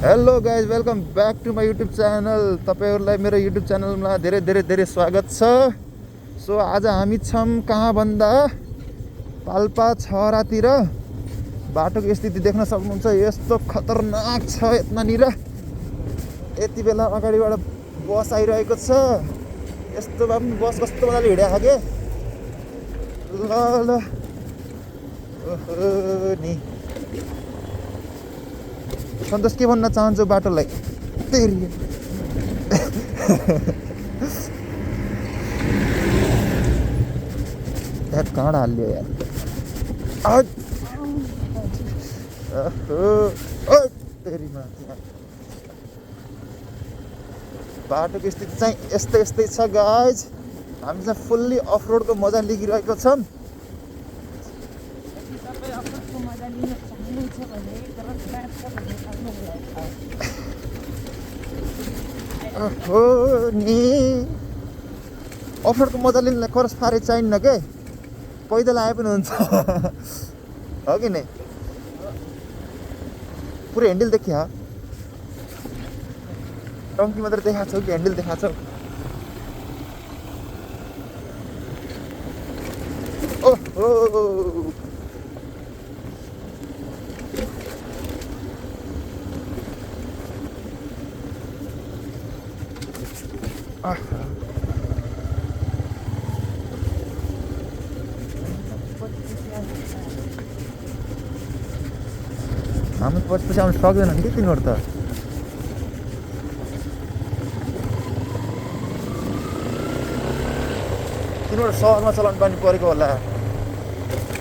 Hello guys, welcome back to my YouTube channel. तपाईँहरूलाई मेरो YouTube च्यानलमा धेरै धेरै धेरै स्वागत छ। सो आज हामी छौँ कहाँ भन्दा पाल्पा छहरातिर। बाटोको स्थिति देख्न सक्नुहुन्छ, यस्तो खतरनाक छ यतानिर। यति बेला अगाडिबाट बस आइरहेको छ। यस्तो भए पनि बस कस्तो मजाले हिँडेको के ल ओहो नि। सन्तोष के भन्न चाहन्छु बाटोलाई? तेरी यार कहाँ हाल्यो यार। तेरीमा बाटोको स्थिति चाहिँ यस्तै यस्तै छ गाइज। हामी चाहिँ फुल्ली अफ रोडको मजा लिइरहेको छौँ। हो नि, अफरोडको मजा लिनलाई खरस फारे चाहिन्न के, पैदल आए पनि हुन्छ। हो कि नै? पुरै ह्यान्डल देखिया, टङ्की मात्रै देखाएको छौ कि ह्यान्डल देखाएको छौ? ओहो हामी पछि आउनु सक्दैनन् कि तिनीहरू त। तिनीहरू सहरमा चलाउनु पनि परेको होला।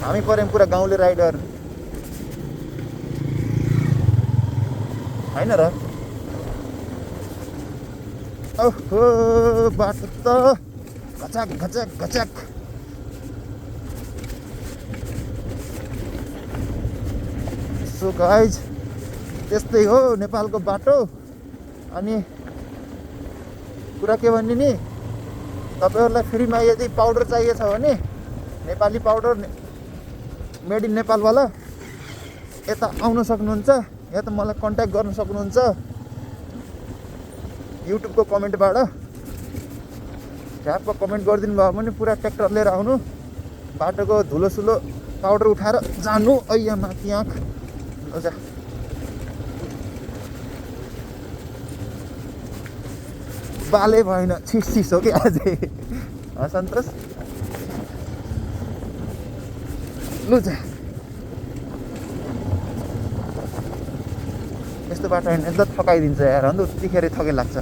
हामी पऱ्यौँ पुरा गाउँले राइडर होइन र? ओहो बाटो त घचक घचक घचक। सो गाइज, त्यस्तै हो नेपालको बाटो। अनि कुरा के भन्ने नि, तपाईँहरूलाई फ्रीमा यदि पाउडर चाहिएको छ भने नेपाली पाउडर मेड इन नेपालवाला यता आउन सक्नुहुन्छ, या त मलाई कन्ट्याक्ट गर्न सक्नुहुन्छ युट्युबको कमेन्टबाट। झ्यापमा कमेन्ट गरिदिनु भयो भने पुरा ट्र्याक्टर लिएर आउनु, बाटोको धुलोसुलो पाउडर उठाएर जानु। ऐया माथि आँख जा। बाले भएन, छिस हो कि अझै। सन्तोष लु जा। यस्तो बाटो हिँड्ने त थकाइदिन्छ यार, अन्त उतिखेर थकै लाग्छ।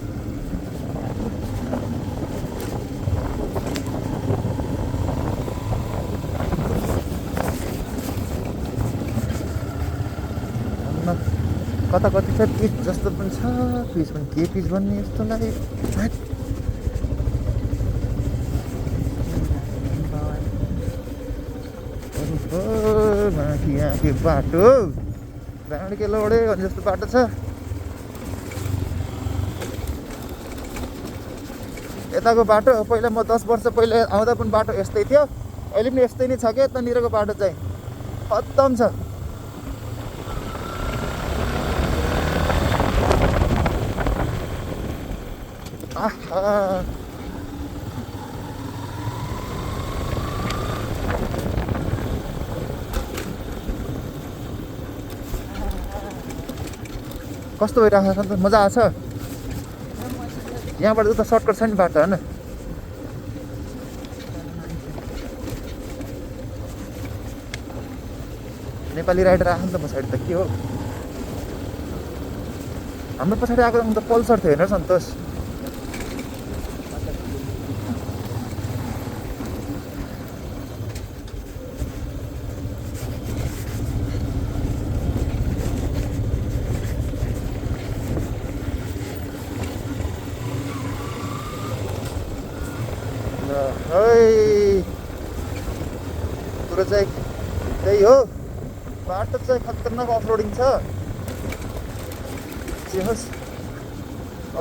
कता कति छ पिच जस्तो पनि छ, पिच पनि के पिच भन्ने यस्तो लाग्यो। माथि यहाँ बाटो राँड के लौडे भने जस्तो बाटो छ। यताको बाटो पहिला म 10 वर्ष पहिला आउँदा पनि बाटो यस्तै थियो, अहिले पनि यस्तै नै छ क्या। यतानिरको बाटो चाहिँ खत्तम छ। आहा कस्तो भइरहेको छ त? मजा आछ। यहाँबाट उता सर्टकट छ नि बाटो होइन? नेपाली राइडर आएको नि त पछाडि त के हो? हाम्रो पछाडि आएको त पल्सर थियो होइन सन्तोष? कुरो चाहिँ त्यही हो, बाटो चाहिँ खतरनाक अफरोडिङ छ। जे होस्,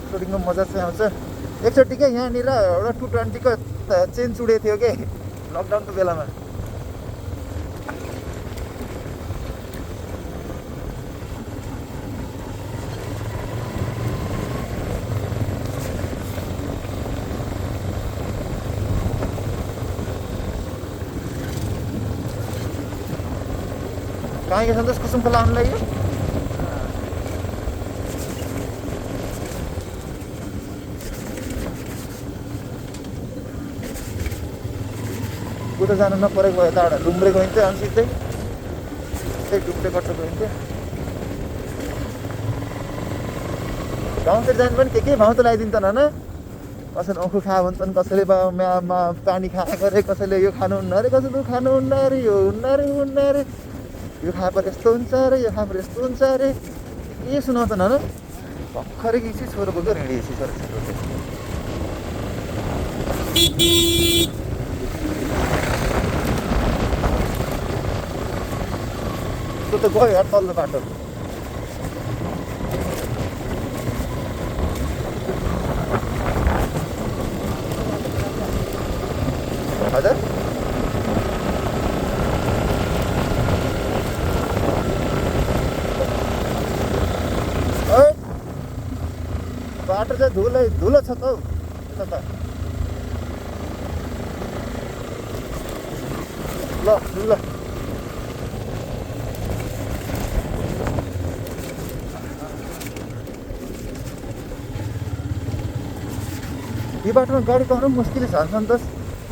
अफरोडिङको मजा चाहिँ आउँछ। एकचोटि क्या यहाँनिर एउटा 220 को चेन चुडेको थियो कि लकडाउनको बेलामा। कहाँ गए सन्तोष कुसुम खोला आउनु लागि उता जानु नपरेको भए त डुम्रे गइन्थ्यो अनि सिधै त्यही डुम्रे कट्टो गइन्थ्यो गाउँतिर जानु पनि के भाउ त लगाइदिन्छन् होइन कसैले औँखु खा भन्छन् कसैले पानी खाएको अरे कसैले यो खानुहुन्न अरे कसैले खानुहुन्न अरे यो हुन्न अरे हुन्न अरे यो खाएर यस्तो हुन्छ अरे यो खाएर यस्तो हुन्छ अरे के सुनाउँछन् होइन भर्खरै इसी छोरो बोक्यो हिँडी इसी छोरो त्यो त गयो यार तल्लो बाटो हजुर बाटो चाहिँ धुलो छ त हौ त ल ल यो बाटोमा गाडी पाउनु मुस्किल छ सन्तोष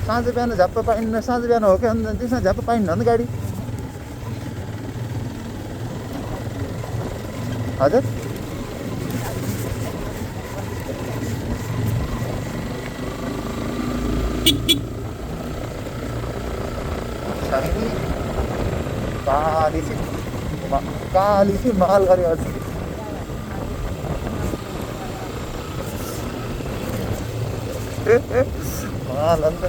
साँझ बिहान झ्याप्प पाइन्न साँझ बिहान हो कि अन्त त्यसमा झ्याप्प पाइन्न नि गाडी हजुर काली माल गऱ्यो अझ माल अन्त